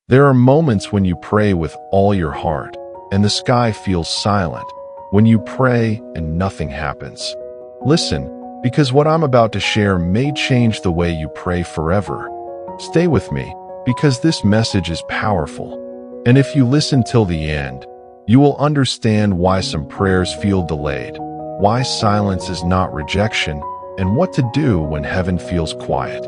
There are moments when you pray with all your heart, and the sky feels silent, when you pray and nothing happens. Listen, because what I'm about to share may change the way you pray forever. Stay with me, because this message is powerful. And if you listen till the end, you will understand why some prayers feel delayed, why silence is not rejection, and what to do when heaven feels quiet.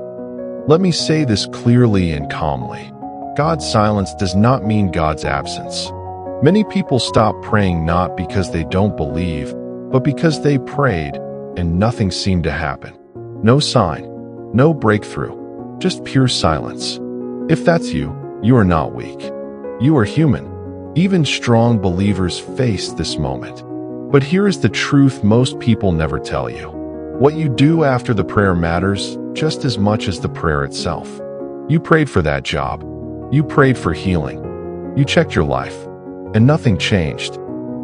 Let me say this clearly and calmly. God's silence does not mean God's absence. Many people stop praying not because they don't believe, but because they prayed and nothing seemed to happen. No sign, no breakthrough, just pure silence. If that's you, you are not weak. You are human. Even strong believers face this moment. But here is the truth most people never tell you. What you do after the prayer matters just as much as the prayer itself. You prayed for that job. You prayed for healing. You checked your life, and nothing changed.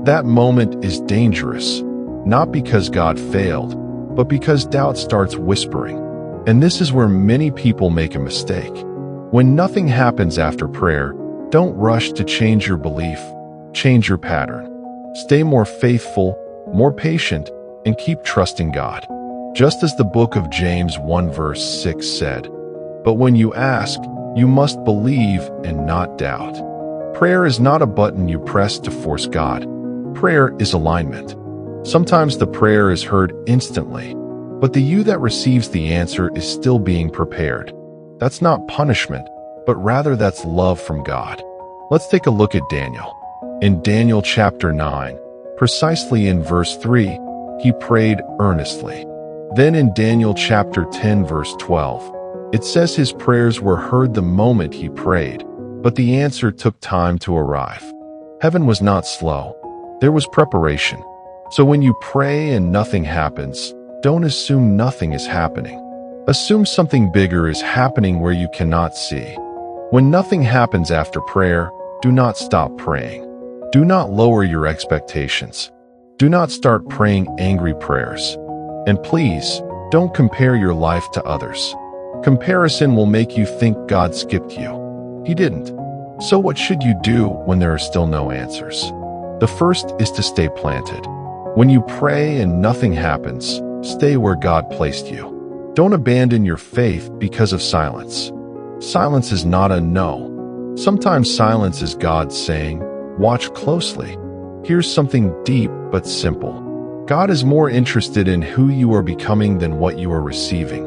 That moment is dangerous, not because God failed, but because doubt starts whispering. And this is where many people make a mistake. When nothing happens after prayer, don't rush to change your belief. Change your pattern. Stay more faithful, more patient, and keep trusting God. Just as the book of James 1 verse 6 said, "But when you ask, you must believe and not doubt." Prayer is not a button you press to force God. Prayer is alignment. Sometimes the prayer is heard instantly, but the you that receives the answer is still being prepared. That's not punishment, but rather that's love from God. Let's take a look at Daniel. In Daniel chapter 9, precisely in verse 3, he prayed earnestly. Then in Daniel chapter 10 verse 12, it says his prayers were heard the moment he prayed, but the answer took time to arrive. Heaven was not slow. There was preparation. So when you pray and nothing happens, don't assume nothing is happening. Assume something bigger is happening where you cannot see. When nothing happens after prayer, do not stop praying. Do not lower your expectations. Do not start praying angry prayers. And please, don't compare your life to others. Comparison will make you think God skipped you. He didn't. So what should you do when there are still no answers? The first is to stay planted. When you pray and nothing happens, stay where God placed you. Don't abandon your faith because of silence. Silence is not a no. Sometimes silence is God saying, "Watch closely." Here's something deep but simple. God is more interested in who you are becoming than what you are receiving.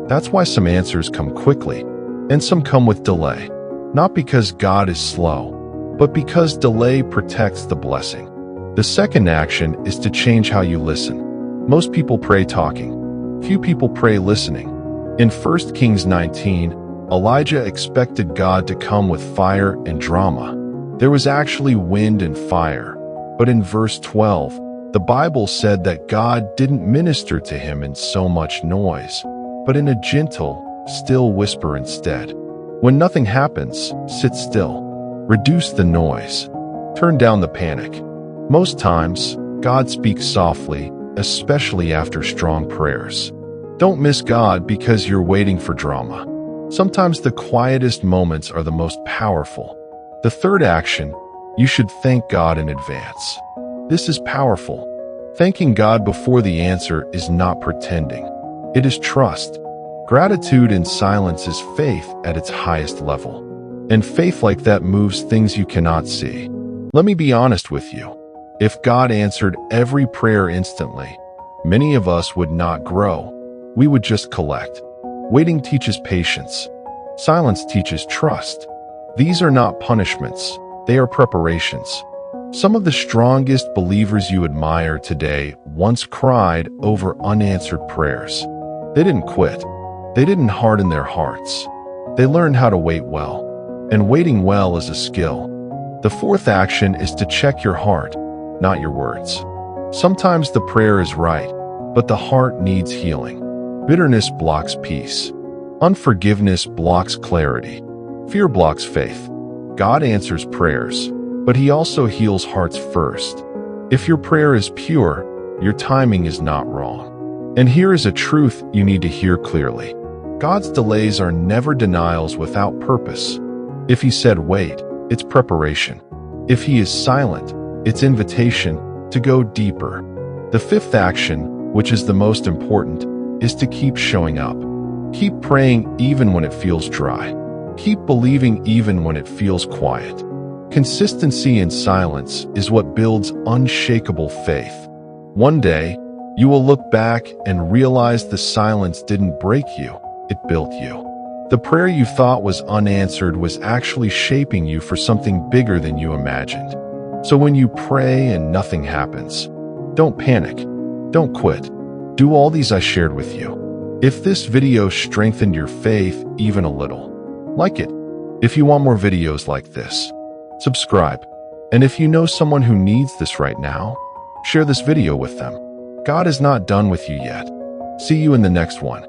That's why some answers come quickly, and some come with delay. Not because God is slow, but because delay protects the blessing. The second action is to change how you listen. Most people pray talking. Few people pray listening. In 1 Kings 19, Elijah expected God to come with fire and drama. There was actually wind and fire. But in verse 12, the Bible said that God didn't minister to him in so much noise, but in a gentle, still whisper instead. When nothing happens, sit still. Reduce the noise. Turn down the panic. Most times, God speaks softly, especially after strong prayers. Don't miss God because you're waiting for drama. Sometimes the quietest moments are the most powerful. The third action, you should thank God in advance. This is powerful. Thanking God before the answer is not pretending. It is trust. Gratitude in silence is faith at its highest level. And faith like that moves things you cannot see. Let me be honest with you. If God answered every prayer instantly, many of us would not grow. We would just collect. Waiting teaches patience. Silence teaches trust. These are not punishments. They are preparations. Some of the strongest believers you admire today once cried over unanswered prayers. They didn't quit. They didn't harden their hearts. They learned how to wait well. And waiting well is a skill. The fourth action is to check your heart, not your words. Sometimes the prayer is right, but the heart needs healing. Bitterness blocks peace. Unforgiveness blocks clarity. Fear blocks faith. God answers prayers, but He also heals hearts first. If your prayer is pure, your timing is not wrong. And here is a truth you need to hear clearly. God's delays are never denials without purpose. If he said wait, it's preparation. If he is silent, it's invitation to go deeper. The fifth action, which is the most important, is to keep showing up. Keep praying even when it feels dry. Keep believing even when it feels quiet. Consistency in silence is what builds unshakable faith. One day, you will look back and realize the silence didn't break you, it built you. The prayer you thought was unanswered was actually shaping you for something bigger than you imagined. So when you pray and nothing happens, don't panic. Don't quit. Do all these I shared with you. If this video strengthened your faith even a little, like it. If you want more videos like this, subscribe. And if you know someone who needs this right now, share this video with them. God is not done with you yet. See you in the next one.